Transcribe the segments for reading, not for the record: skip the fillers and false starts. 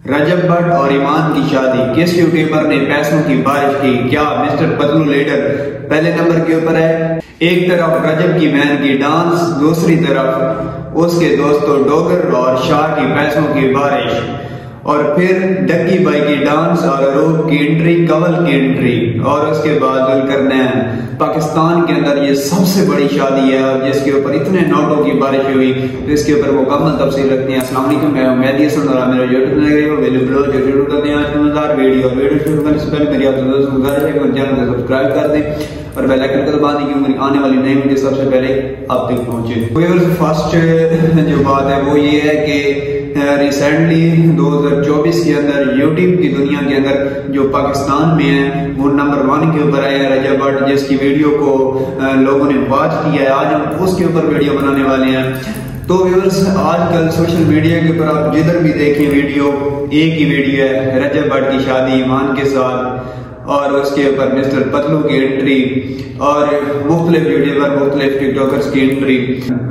रजब भट्ट और ईमान की शादी, किस यूट्यूबर ने पैसों की बारिश की? क्या मिस्टर पतलू लीडर पहले नंबर के ऊपर है? एक तरफ रजब की बहन की डांस, दूसरी तरफ उसके दोस्तों डोगर और शाह की पैसों की बारिश, और फिर डक्की भाई की डांस और अरूप की एंट्री, कंवल की एंट्री, और उसके बाद जुल्करनैन। पाकिस्तान के अंदर ये सबसे बड़ी शादी है और जिसके ऊपर इतने नोटों की बारिश हुई, तो इसके ऊपर मुकम्मल तफसील रखते हैं। अस्सलाम वालेकुम, मैं मेहदी हसन और मेरा यूट्यूब चैनल शुरू करते हैं आज मजेदार वीडियो शुरू करने से पहले मेरी आप दोस्तों को गुजारिश है कि चैनल को सब्सक्राइब कर दें और बेल आइकन को दबा दें क्योंकि आने वाली नई वीडियो सबसे पहले आप तक पहुंचे। फर्स्ट जो बात है वो ये है कि रिसेंटली 2024 के अंदर यूट्यूब की दुनिया के अंदर जो पाकिस्तान में है वो नंबर 1 के ऊपर आया रजब भट्ट, जिसकी वीडियो को लोगों ने वॉच किया है। आज हम उसके ऊपर वीडियो बनाने वाले हैं। तो व्यूअर्स, आजकल सोशल मीडिया के ऊपर आप जिधर भी देखें वीडियो एक ही वीडियो है, रजब भट्ट की शादी ईमान के साथ, और उसके ऊपर मिस्टर पतलू की एंट्री और मुख्तलिफ यूट्यूबर मुख्तलिफ टिकटॉकर्स की एंट्री।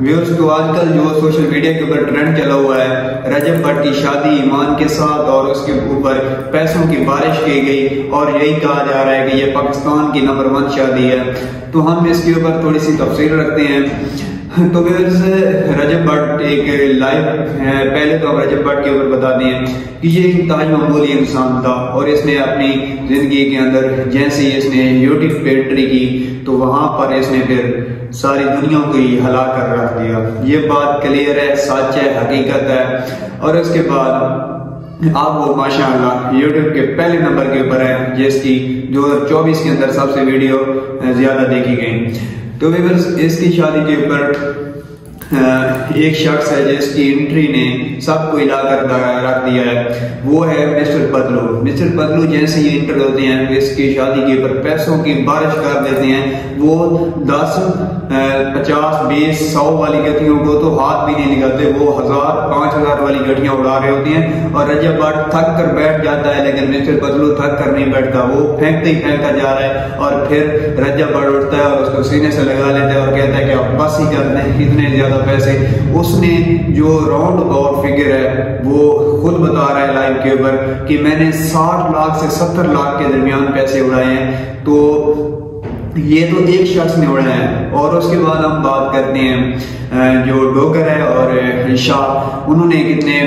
व्यूअर्स, तो आजकल जो सोशल मीडिया के ऊपर ट्रेंड चला हुआ है रजब भट्ट की शादी ईमान के साथ और उसके ऊपर पैसों की बारिश की गई और यही कहा जा रहा है कि ये पाकिस्तान की नंबर 1 शादी है। तो हम इसके ऊपर थोड़ी सी तफसील रखते हैं। तो रजब भट्ट एक लाइव है। पहले तो हम रजब भट्ट के ऊपर बता दें कि ये इंतहाई मामूली इंसान था और इसने अपनी जिंदगी के अंदर जैसे इसने यूट्यूब पे एंट्री की तो वहां पर इसने फिर सारी दुनिया को ही हिला कर रख दिया। ये बात क्लियर है, सच है, हकीकत है। और उसके बाद आप वो माशाअल्लाह यूट्यूब के पहले नंबर के ऊपर है, जिसकी 2024 के अंदर सबसे वीडियो ज्यादा देखी गई। तो इसकी शादी के ऊपर एक शख्स है जिसकी एंट्री ने सबको हिलाकर रख दिया है, वो है मिस्टर पतलू। मिस्टर पतलू जैसे ही एंटर होते हैं तो इसकी शादी के ऊपर पैसों की बारिश कर देते हैं। वो 10, 50, 20, 100 वाली गठियों को तो हाथ भी नहीं लगाते, वो 1000, 5000 वाली गठियां उड़ा रहे होते हैं। और रजब भट्ट थक कर बैठ जाता है, लेकिन मिस्टर पतलू थक कर नहीं बैठता, वो फेंकते ही फेंकता जा रहा है। और फिर रजब भट्ट उठता है और उसको सीने से लगा लेता है और कहता है कि आप बस ही कर दें, इतने ज्यादा पैसे। उसने जो राउंड अबाउट फिगर है वो खुद बता रहा है लाइव के ऊपर कि मैंने 60 लाख से 70 लाख के दरमियान पैसे उड़ाए हैं। तो ये तो एक शख्स ने उड़ाया है। और उसके बाद हम बात करते हैं जो डोगर है और शाह, उन्होंने कितने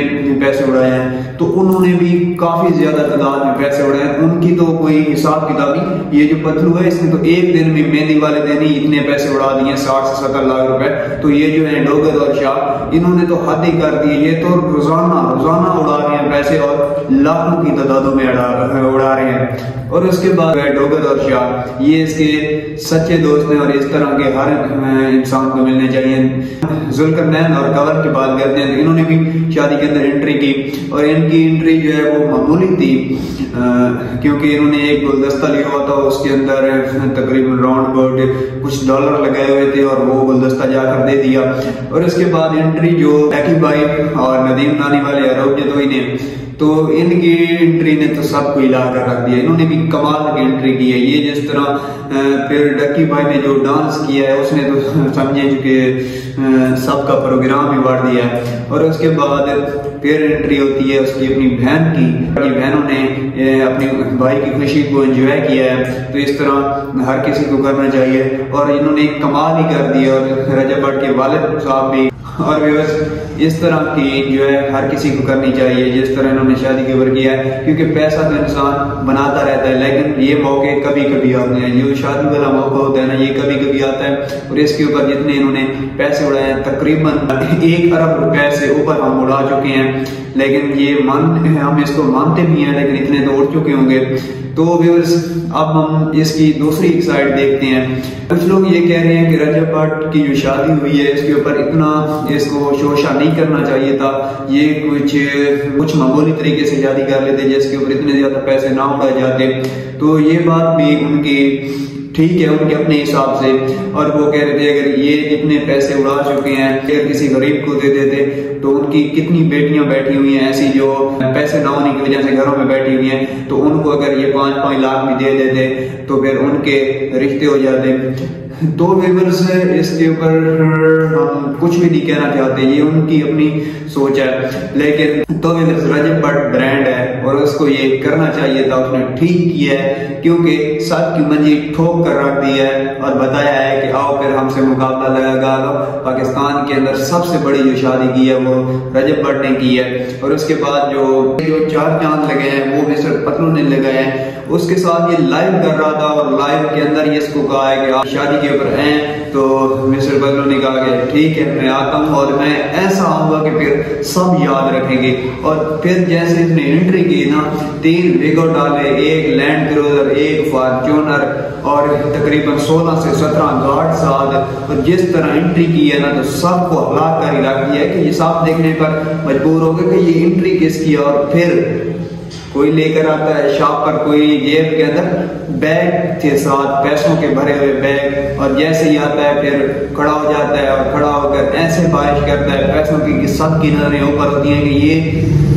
पैसे उड़ाए हैं? तो उन्होंने भी काफी ज्यादा तादाद में पैसे उड़ाए हैं। उनकी तो कोई हिसाब किताब नहीं। ये जो पतलू है इसने तो एक दिन में मेहंदी वाले दिन ही इतने पैसे उड़ा दिए, 60 से 70 लाख रुपए। तो ये जो है डोगर और शाह, इन्होंने तो हद ही कर दी। ये तो रोजाना उड़ा रहे हैं पैसे और लाखों की तादादों में उड़ा रहे हैं। और उसके बाद डोगर और शाह ये इसके सच्चे दोस्त हैं और इस तरह के हर इंसान को मिलने चाहिए। जुल्करनैन और कंवल की बात करते हैं तो इन्होंने भी शादी के अंदर एंट्री की और इनकी एंट्री जो है वो मामूली थी, क्योंकि इन्होंने एक गुलदस्ता लिया हुआ था, उसके अंदर तकरीबन राउंड अबाउट कुछ डॉलर लगाए हुए थे और वो गुलदस्ता जाकर दे दिया। और इसके बाद एंट्री जो डक्की भाई और नदीम नानी वाले अरूप जदोई ने, तो इनकी एंट्री ने तो सबको हिला कर रख दिया। इन्होंने भी कमाल की एंट्री की है। ये जिस तरह फिर डक्की भाई ने जो डांस किया है उसने तो समझे कि सबका प्रोग्राम ही बढ़ दिया है। और उसके बाद फिर एंट्री होती है उसकी अपनी बहन की। बहनों ने अपनी भाई की खुशी को एंजॉय किया है, तो इस तरह हर किसी को करना चाहिए। और इन्होंने कमाल ही कर दिया और रजब भट्ट के वालिद साहब भी। और इस तरह की जो है हर किसी को करनी चाहिए जिस तरह इन्होंने शादी के ऊपर किया है, क्योंकि पैसा तो इंसान बनाता रहता है लेकिन ये मौके कभी कभी आते हैं। जो शादी वाला मौका होता है ना, ये कभी कभी आता है। और इसके ऊपर जितने इन्होंने पैसे उड़ाए हैं तकरीबन 1 अरब रुपए से ऊपर हम उड़ा चुके हैं। लेकिन ये हम इसको मानते भी हैं, लेकिन इतने तो उड़ चुके होंगे। तो व्यूअर्स, अब हम इसकी दूसरी साइड देखते हैं। कुछ लोग ये कह रहे हैं कि रजब भट्ट की जो शादी हुई है इसके ऊपर इतना इसको शोशा नहीं करना चाहिए था, ये कुछ मामूली तरीके से शादी कर लेते जिसके ऊपर इतने ज्यादा पैसे ना उड़ाए जाते। तो ये बात भी उनकी ठीक है, उनके अपने हिसाब से। और वो कह रहे थे अगर ये इतने पैसे उड़ा चुके हैं, अगर किसी गरीब को दे देते तो उनकी कितनी बेटियां बैठी हुई हैं ऐसी जो पैसे ना होने की वजह से घरों में बैठी हुई हैं, तो उनको अगर ये 5-5 लाख भी दे देते तो फिर उनके रिश्ते हो जाते। तो व्यूअर्स इसके ऊपर हम कुछ भी नहीं कहना चाहते, ये उनकी अपनी सोच है। लेकिन तो व्यूअर्स रजब भट्ट ब्रांड है और उसको ये करना चाहिए था, उसने ठीक किया है, क्योंकि सब की मंजी ठोक कर रख दी है और बताया है कि आओ फिर हमसे मुकाबला लगा लो। पाकिस्तान के अंदर सबसे बड़ी जो शादी की है वो रजब भट्ट ने की है। और उसके बाद जो 4 चांद लगे हैं वो मिस्टर पतलू ने लगाए हैं। उसके साथ ये लाइव कर रहा था और लाइव के अंदर ये इसको कहा है कि आप शादी के ऊपर हैं, तो मिस्टर पतलू ने कहा कि ठीक है मैं आता हूँ और मैं ऐसा आऊंगा कि फिर सब याद रखेंगे। और फिर जैसे इसने एंट्री की ना, 3 वीगो डाले, 1 लैंड क्रूजर, 1 फॉर्च्यूनर और तकरीबन 16 से 17 गार्ड साथ, और जिस तरह एंट्री की है ना तो सबको हला कर ही रख दिया है कि ये साफ देखने पर मजबूर हो गए कि ये एंट्री किसकी है। और फिर कोई लेकर आता है शॉप पर, कोई जेब के अंदर बैग के साथ पैसों के भरे हुए बैग, और जैसे ही आता है फिर खड़ा हो जाता है और खड़ा होकर ऐसे बारिश करता है पैसों की, सबकी नजरें ऊपर होती हैं कि ये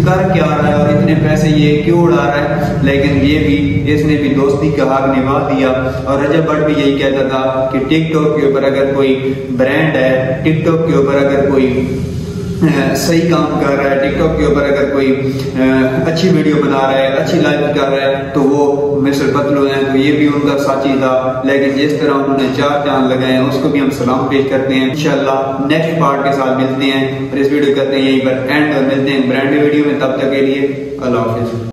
कर क्या रहा है और इतने पैसे ये क्यों उड़ा रहा है। लेकिन ये भी, इसने भी दोस्ती का हक निभा दिया। और रजब भट्ट भी यही कहता था कि टिकटॉक के ऊपर अगर कोई ब्रांड है, टिकटॉक के ऊपर अगर कोई सही काम कर रहा है, टिकटॉक के ऊपर अगर कोई अच्छी वीडियो बना रहा है, अच्छी लाइव कर रहा है, तो वो मिस्टर पतलू हैं। तो ये भी उनका साथी था। लेकिन जिस तरह उन्होंने 4 चांद लगाए हैं उसको भी हम सलाम पेश करते हैं। इंशाल्लाह नेक्स्ट पार्ट के साथ मिलते हैं और इस वीडियो करते हैं यहीं पर एंड और मिलते हैं ब्रांड वीडियो में। तब तक के लिए अल्लाह हाफिज।